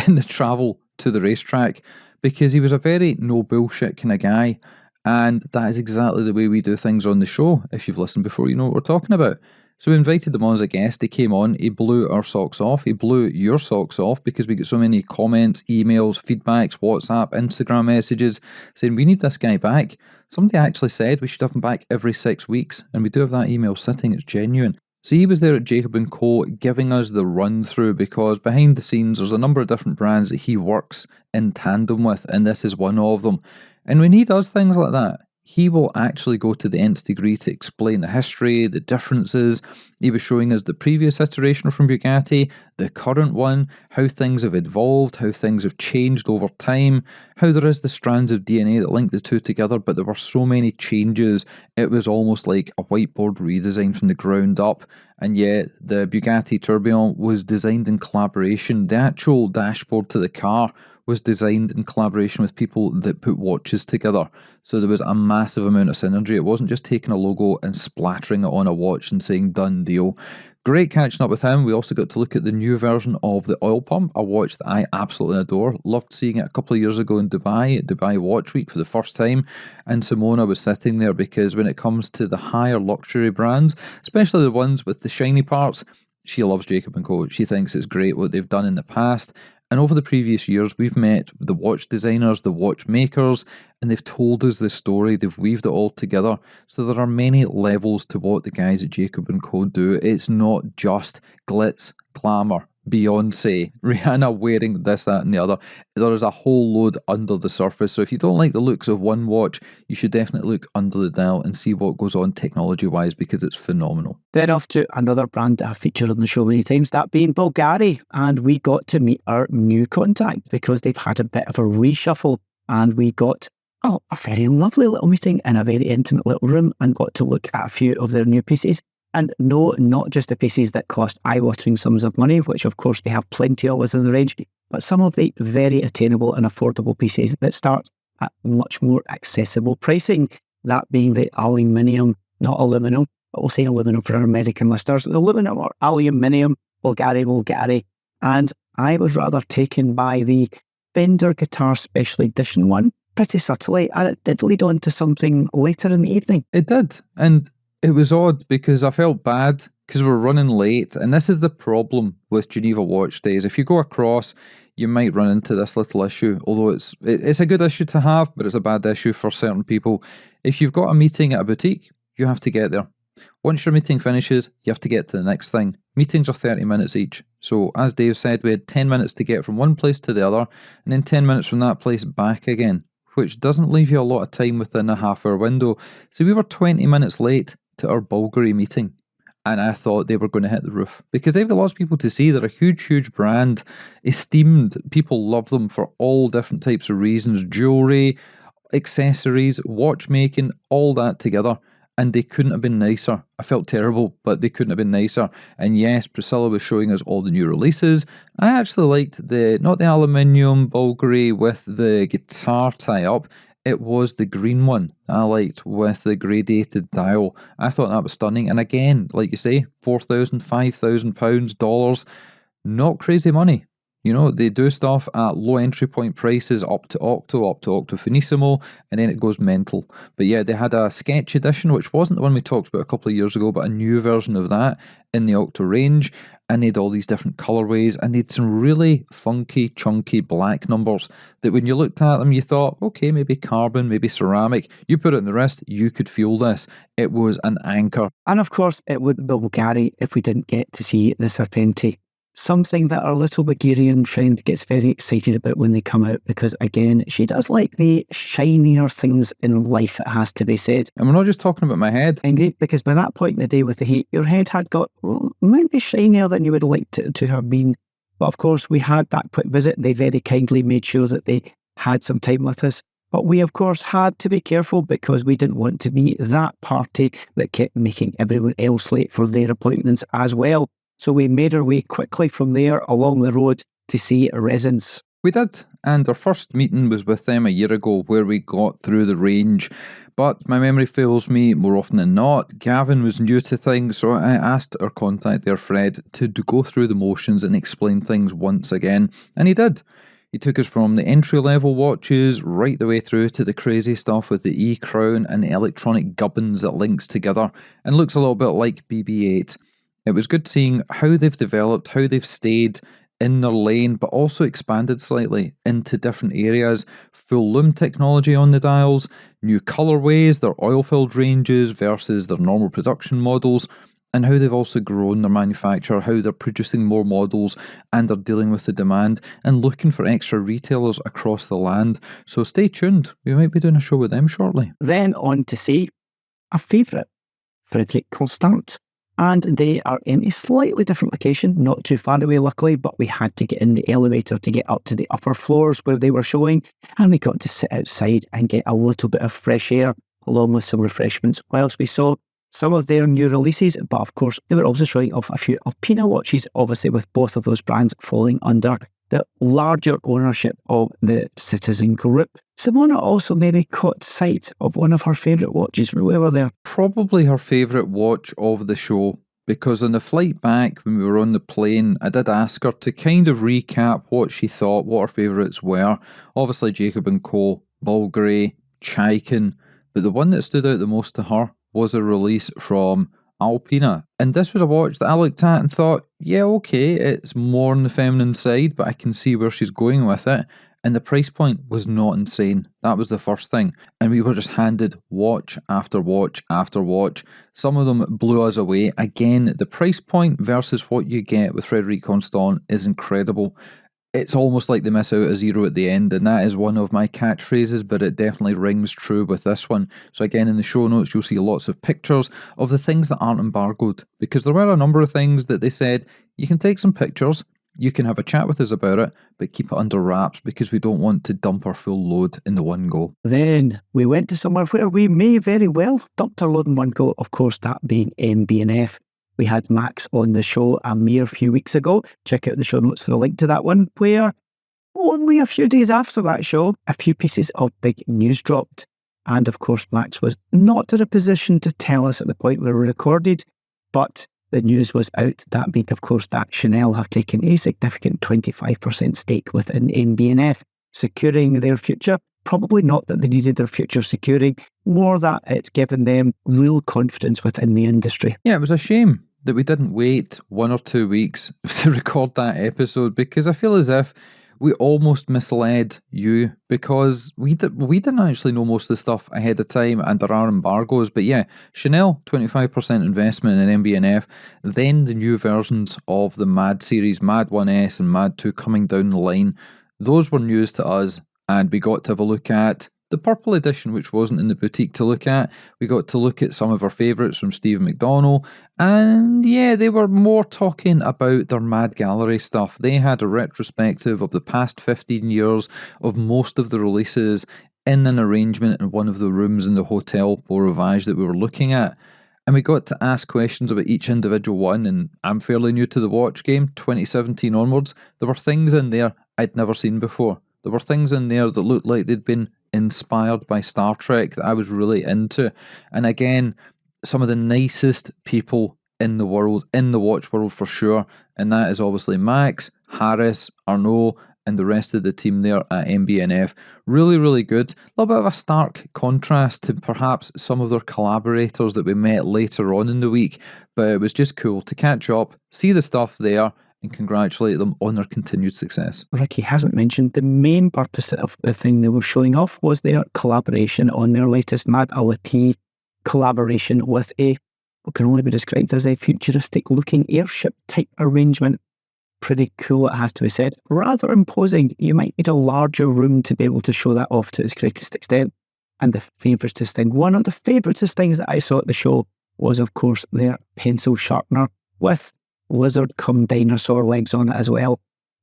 in the travel to the racetrack, because he was a very no bullshit kind of guy. And that is exactly the way we do things on the show. If you've listened before, you know what we're talking about. So we invited him on as a guest. He came on, he blew our socks off. He blew your socks off because we get so many comments, emails, feedbacks, WhatsApp, Instagram messages saying we need this guy back. Somebody actually said we should have him back every 6 weeks, and we do have that email sitting. It's genuine. So he was there at Jacob & Co. giving us the run through, because behind the scenes there's a number of different brands that he works in tandem with, and this is one of them. And when he does things like that, he will actually go to the nth degree to explain the history, the differences. He was showing us the previous iteration from Bugatti, the current one, how things have evolved, how things have changed over time, how there is the strands of DNA that link the two together, but there were so many changes, it was almost like a whiteboard redesign from the ground up. And yet the Bugatti Tourbillon was designed in collaboration. The actual dashboard to the car was designed in collaboration with people that put watches together. So there was a massive amount of synergy. It wasn't just taking a logo and splattering it on a watch and saying done deal. Great catching up with him. We also got to look at the new version of the oil pump, a watch that I absolutely adore. Loved seeing it a couple of years ago in Dubai, at Dubai Watch Week for the first time. And Simona was sitting there, because when it comes to the higher luxury brands, especially the ones with the shiny parts, she loves Jacob & Co. She thinks it's great what they've done in the past. And over the previous years, we've met the watch designers, the watchmakers, and they've told us this story. They've weaved it all together. So there are many levels to what the guys at Jacob & Co. do. It's not just glitz, glamour, Beyonce, Rihanna wearing this, that and the other. There is a whole load under the surface. So if you don't like the looks of one watch, you should definitely look under the dial and see what goes on technology-wise, because it's phenomenal. Then off to another brand that I've featured on the show many times, that being Bulgari. And we got to meet our new contact, because they've had a bit of a reshuffle, and we got a very lovely little meeting in a very intimate little room, and got to look at a few of their new pieces. And no, not just the pieces that cost eye-watering sums of money, which of course they have plenty of within the range, but some of the very attainable and affordable pieces that start at much more accessible pricing. That being the aluminium, not aluminum, but we'll say aluminum for our American listeners, the aluminum or aluminium Bulgari. And I was rather taken by the Fender Guitar Special Edition one, pretty subtly, and it did lead on to something later in the evening. It did, and it was odd because I felt bad because we're running late, and this is the problem with Geneva Watch Days. If you go across, you might run into this little issue, although it's a good issue to have, but it's a bad issue for certain people. If you've got a meeting at a boutique, you have to get there. Once your meeting finishes, you have to get to the next thing. Meetings are 30 minutes each. So as Dave said, we had 10 minutes to get from one place to the other, and then 10 minutes from that place back again, which doesn't leave you a lot of time within a half-hour window. So we were 20 minutes late to our Bulgari meeting, and I thought they were going to hit the roof, because they've got lots of people to see. They're a huge brand, esteemed. People love them for all different types of reasons: jewellery, accessories, watchmaking, all that together. And they couldn't have been nicer. I felt terrible, but they couldn't have been nicer. And yes, Priscilla was showing us all the new releases. I actually liked not the aluminium Bulgari with the guitar tie-up. It was the green one I liked with the gradated dial. I thought that was stunning. And again, like you say, £4,000, £5,000, dollars, not crazy money. You know, they do stuff at low entry point prices up to Octo Finissimo, and then it goes mental. But yeah, they had a sketch edition, which wasn't the one we talked about a couple of years ago, but a new version of that in the Octo range, and they had all these different colorways, and they had some really funky, chunky black numbers that when you looked at them, you thought, okay, maybe carbon, maybe ceramic. You put it in the wrist, you could feel this. It was an anchor. And of course, it wouldn't be Bulgari if we didn't get to see the Serpenti. Something that our little Bulgarian friend gets very excited about when they come out, because again, she does like the shinier things in life, it has to be said. And we're not just talking about my head. Indeed, because by that point in the day with the heat, your head had got maybe shinier than you would like to have been But of course, we had that quick visit. They very kindly made sure that they had some time with us. But we, of course, had to be careful because we didn't want to be that party that kept making everyone else late for their appointments as well. So we made our way quickly from there along the road to see residents. We did, and our first meeting was with them a year ago where we got through the range. But my memory fails me more often than not. Gavin was new to things, so I asked our contact there, Fred, to go through the motions and explain things once again, and he did. He took us from the entry-level watches right the way through to the crazy stuff with the E-crown and the electronic gubbins that links together and looks a little bit like BB-8. It was good seeing how they've developed, how they've stayed in their lane, but also expanded slightly into different areas. Full loom technology on the dials, new colourways, their oil-filled ranges versus their normal production models, and how they've also grown their manufacture, how they're producing more models and are dealing with the demand and looking for extra retailers across the land. So stay tuned, we might be doing a show with them shortly. Then on to see a favourite, Frederic Constant. And they are in a slightly different location, not too far away luckily, but we had to get in the elevator to get up to the upper floors where they were showing, and we got to sit outside and get a little bit of fresh air along with some refreshments whilst we saw some of their new releases. But of course, they were also showing off a few Alpina watches, obviously with both of those brands falling under the larger ownership of the Citizen Group. Simona also maybe caught sight of one of her favourite watches when we were there. Probably her favourite watch of the show, because on the flight back when we were on the plane, I did ask her to kind of recap what she thought, what her favourites were. Obviously Jacob & Co, Bulgari, Chaikin, but the one that stood out the most to her was a release from Alpina. And this was a watch that I looked at and thought, yeah, okay, it's more on the feminine side, but I can see where she's going with it. And the price point was not insane. That was the first thing. And we were just handed watch after watch after watch. Some of them blew us away. Again, the price point versus what you get with Frederic Constant is incredible. It's almost like they miss out a zero at the end, and that is one of my catchphrases, but it definitely rings true with this one. So again, in the show notes, you'll see lots of pictures of the things that aren't embargoed, because there were a number of things that they said, you can take some pictures, you can have a chat with us about it, but keep it under wraps because we don't want to dump our full load in the one go. Then we went to somewhere where we may very well dump our load in one go, of course, that being MB&F. We had Max on the show a mere few weeks ago. Check out the show notes for a link to that one, where only a few days after that show, a few pieces of big news dropped. And of course, Max was not in a position to tell us at the point where we recorded, but the news was out, that being, of course, that Chanel have taken a significant 25% stake within MB&F, securing their future. Probably not that they needed their future securing, more that it's given them real confidence within the industry. Yeah, it was a shame that we didn't wait 1 or 2 weeks to record that episode, because I feel as if we almost misled you, because we didn't actually know most of the stuff ahead of time, and there are embargoes. But yeah, Chanel, 25% investment in MB&F, then the new versions of the Mad series, Mad 1S and Mad 2 coming down the line. Those were news to us. And we got to have a look at the purple edition, which wasn't in the boutique to look at. We got to look at some of our favourites from Stephen McDonnell. And yeah, they were more talking about their Mad Gallery stuff. They had a retrospective of the past 15 years of most of the releases in an arrangement in one of the rooms in the Hotel Beau Rivage that we were looking at. And we got to ask questions about each individual one. And I'm fairly new to the watch game, 2017 onwards. There were things in there I'd never seen before. There were things in there that looked like they'd been inspired by Star Trek that I was really into. And again, some of the nicest people in the world, in the watch world for sure. And that is obviously Max, Harris, Arnaud, and the rest of the team there at MB&F. Really, really good. A little bit of a stark contrast to perhaps some of their collaborators that we met later on in the week. But it was just cool to catch up, see the stuff there, and congratulate them on their continued success. Ricky hasn't mentioned the main purpose of the thing they were showing off was their collaboration on their latest Mad LP collaboration with what can only be described as a futuristic looking airship type arrangement. Pretty cool, it has to be said. Rather imposing. You might need a larger room to be able to show that off to its greatest extent. And the favoritist thing, one of the favoritist things that I saw at the show was, of course, their pencil sharpener with lizard cum dinosaur legs on it as well.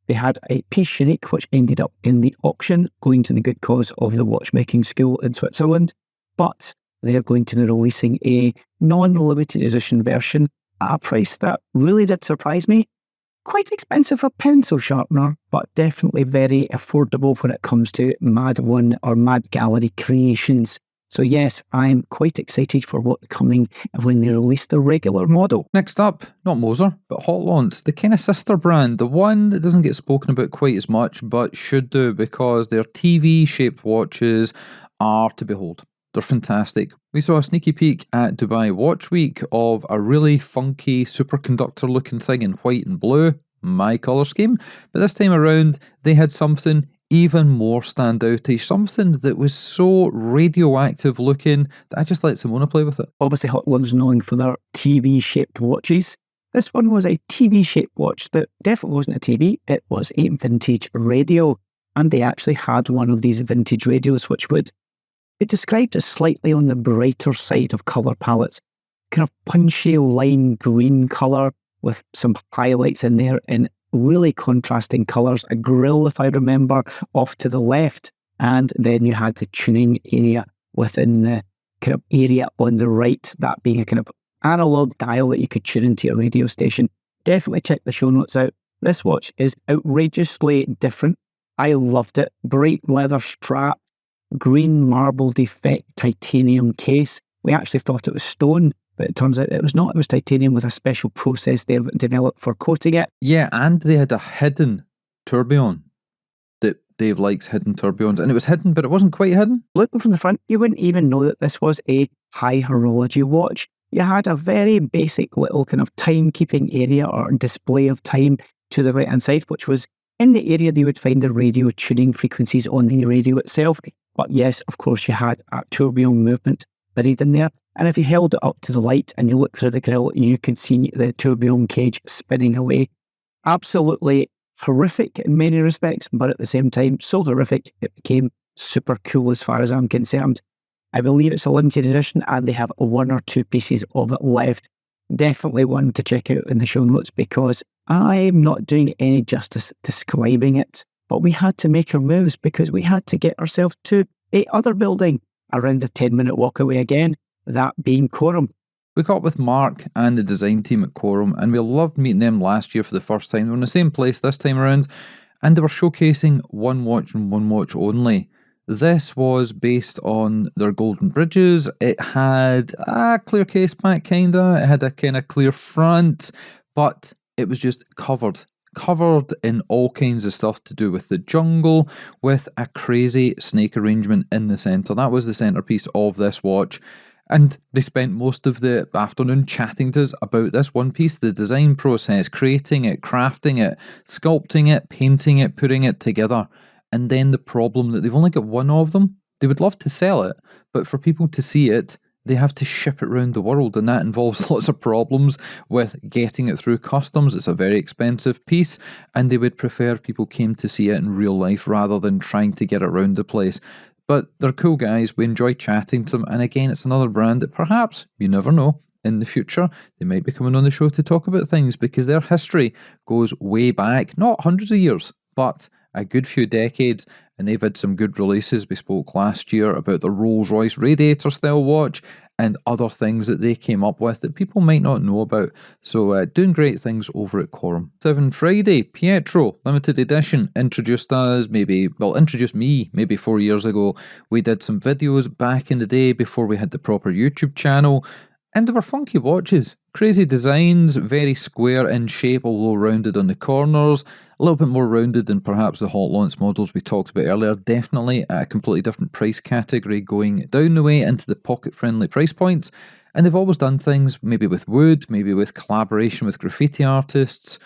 They had a piece unique, which ended up in the auction, going to the good cause of the watchmaking school in Switzerland. But they're going to be releasing a non-limited edition version at a price that really did surprise me. Quite expensive for pencil sharpener, but definitely very affordable when it comes to Mad One or Mad Gallery creations. So yes, I'm quite excited for what's coming when they release the regular model. Next up, not Moser, but Hot Launce, the kind of sister brand, the one that doesn't get spoken about quite as much, but should do because their TV-shaped watches are to behold. They're fantastic. We saw a sneaky peek at Dubai Watch Week of a really funky superconductor looking thing in white and blue, my colour scheme, but this time around they had something even more standoutish, something that was so radioactive looking that I just let Simona play with it. Obviously, Hot One's known for their TV-shaped watches. This one was a TV-shaped watch that definitely wasn't a TV, it was a vintage radio. And they actually had one of these vintage radios, which would be described as slightly on the brighter side of colour palettes. Kind of punchy lime green colour with some highlights in there in really contrasting colours, a grille, if I remember, off to the left, and then you had the tuning area within the kind of area on the right, that being a kind of analog dial that you could tune into a radio station. Definitely check the show notes out. This watch is outrageously different. I loved it. Bright leather strap, green marbled effect titanium case. We actually thought it was stone, but it turns out it was not. It was titanium with a special process they've developed for coating it. Yeah, and they had a hidden tourbillon that Dave likes, hidden tourbillons, and it was hidden, but it wasn't quite hidden. Looking from the front, you wouldn't even know that this was a high horology watch. You had a very basic little kind of timekeeping area or display of time to the right-hand side, which was in the area that you would find the radio tuning frequencies on the radio itself. But yes, of course, you had a tourbillon movement buried in there. And if you held it up to the light and you look through the grille, you could see the tourbillon cage spinning away. Absolutely horrific in many respects, but at the same time, so horrific, it became super cool as far as I'm concerned. I believe it's a limited edition and they have one or two pieces of it left. Definitely one to check out in the show notes because I'm not doing any justice describing it. But we had to make our moves because we had to get ourselves to a other building around a 10-minute walk away again, that being Corum. We caught up with Mark and the design team at Corum, and we loved meeting them last year for the first time. They were in the same place this time around, and they were showcasing one watch and one watch only. This was based on their golden bridges. It had a clear case back, kinda. It had a kind of clear front, but it was just covered in all kinds of stuff to do with the jungle, with a crazy snake arrangement in the centre. That was the centrepiece of this watch. And they spent most of the afternoon chatting to us about this one piece, the design process, creating it, crafting it, sculpting it, painting it, putting it together. And then the problem that they've only got one of them. They would love to sell it, but for people to see it, they have to ship it around the world, and that involves lots of problems with getting it through customs. It's a very expensive piece, and they would prefer people came to see it in real life rather than trying to get it around the place. But they're cool guys, we enjoy chatting to them, and again, it's another brand that perhaps, you never know, in the future, they might be coming on the show to talk about things because their history goes way back, not hundreds of years, but a good few decades, and they've had some good releases. We spoke last year about the Rolls-Royce Radiator style watch and other things that they came up with that people might not know about. So doing great things over at Corum. 7 Friday, Pietro, limited edition, introduced me maybe 4 years ago. We did some videos back in the day before we had the proper YouTube channel, and they were funky watches. Crazy designs, very square in shape, although rounded on the corners. A little bit more rounded than perhaps the Hot Launch models we talked about earlier. Definitely at a completely different price category, going down the way into the pocket-friendly price points. And they've always done things, maybe with wood, maybe with collaboration with graffiti artists.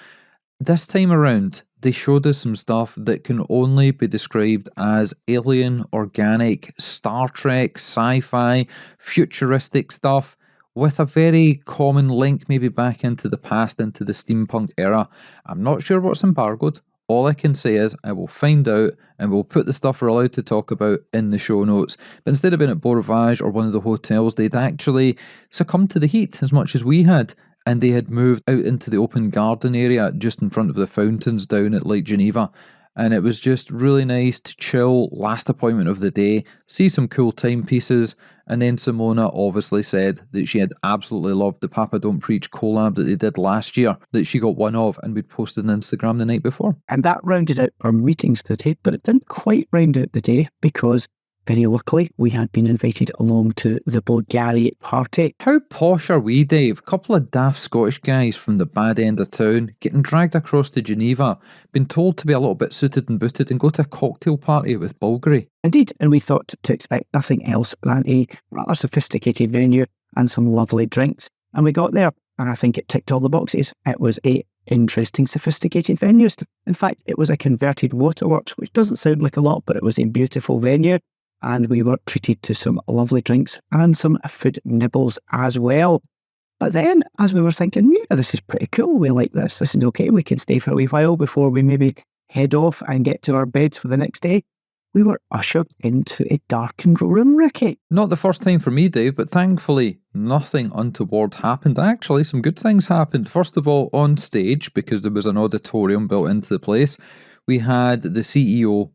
This time around, they showed us some stuff that can only be described as alien, organic, Star Trek, sci-fi, futuristic stuff, with a very common link maybe back into the past, into the steampunk era. I'm not sure what's embargoed. All I can say is I will find out and we'll put the stuff we're allowed to talk about in the show notes. But instead of being at Beau Rivage or one of the hotels, they'd actually succumbed to the heat as much as we had. and they had moved out into the open garden area just in front of the fountains down at Lake Geneva. And it was just really nice to chill, last appointment of the day, see some cool timepieces, and then Simona obviously said that she had absolutely loved the Papa Don't Preach collab that they did last year, that she got one of, and we'd posted on Instagram the night before. And that rounded out our meetings for the day, but it didn't quite round out the day because very luckily we had been invited along to the Bulgari Party. How posh are we, Dave? Couple of daft Scottish guys from the bad end of town, getting dragged across to Geneva, been told to be a little bit suited and booted and go to a cocktail party with Bulgari. Indeed, and we thought to expect nothing else than a rather sophisticated venue and some lovely drinks. And we got there, and I think it ticked all the boxes. It was a interesting, sophisticated venue. In fact, it was a converted waterworks, which doesn't sound like a lot, but it was a beautiful venue. And we were treated to some lovely drinks and some food nibbles as well. But then, as we were thinking, yeah, this is pretty cool, we like this is okay, we can stay for a wee while before we maybe head off and get to our beds for the next day, we were ushered into a darkened room, Ricky. Not the first time for me, Dave, but thankfully nothing untoward happened. Actually, some good things happened. First of all, on stage, because there was an auditorium built into the place, we had the CEO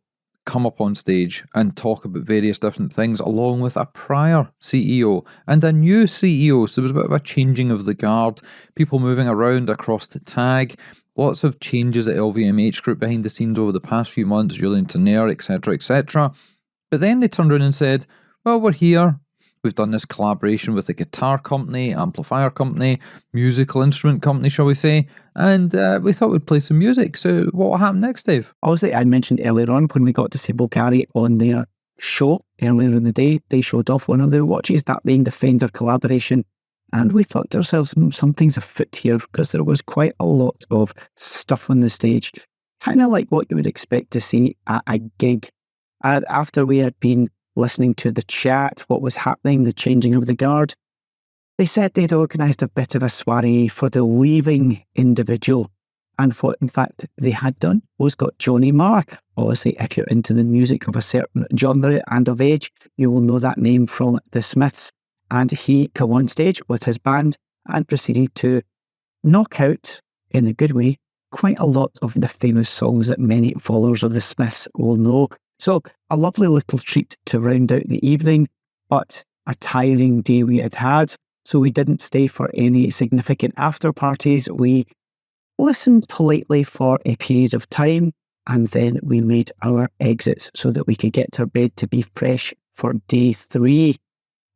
come up on stage and talk about various different things, along with a prior CEO and a new CEO. So there was a bit of a changing of the guard, people moving around across the tag, lots of changes at LVMH Group behind the scenes over the past few months, Julian Turner, etc., etc. But then they turned around and said, well, we're here. We've done this collaboration with a guitar company, amplifier company, musical instrument company, shall we say, and we thought we'd play some music. So what will happen next, Dave? Obviously, I mentioned earlier on when we got to see Bulgari on their show earlier in the day, they showed off one of their watches, that being the Fender collaboration. And we thought to ourselves, something's afoot here, because there was quite a lot of stuff on the stage, kind of like what you would expect to see at a gig. And after we had been listening to the chat, what was happening, the changing of the guard, they said they'd organised a bit of a soiree for the leaving individual. And what, in fact, they had done was got Johnny Mark. Obviously, if you're into the music of a certain genre and of age, you will know that name from The Smiths. And he came on stage with his band and proceeded to knock out, in a good way, quite a lot of the famous songs that many followers of The Smiths will know. So a lovely little treat to round out the evening, but a tiring day we had had. So we didn't stay for any significant after parties. We listened politely for a period of time, and then we made our exits so that we could get to our bed to be fresh for day 3.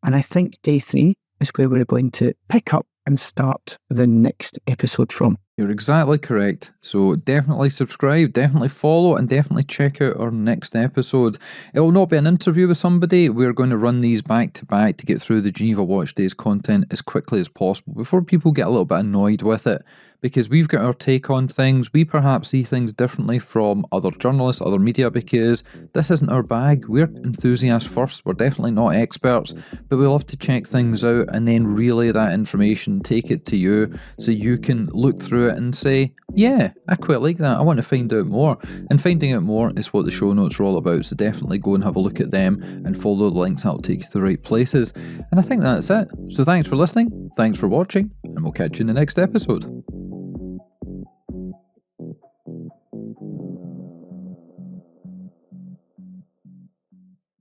And I think day 3 is where we're going to pick up and start the next episode from. You're exactly correct. So definitely subscribe, definitely follow, and definitely check out our next episode. It will not be an interview with somebody. We're going to run these back to back to get through the Geneva Watch Days content as quickly as possible before people get a little bit annoyed with it. Because we've got our take on things, we perhaps see things differently from other journalists, other media, because this isn't our bag. We're enthusiasts first, we're definitely not experts, but we love to check things out and then relay that information, take it to you, so you can look through it and say, yeah, I quite like that, I want to find out more. And finding out more is what the show notes are all about, so definitely go and have a look at them and follow the links, that'll take you to the right places. And I think that's it. So thanks for listening, thanks for watching, and we'll catch you in the next episode.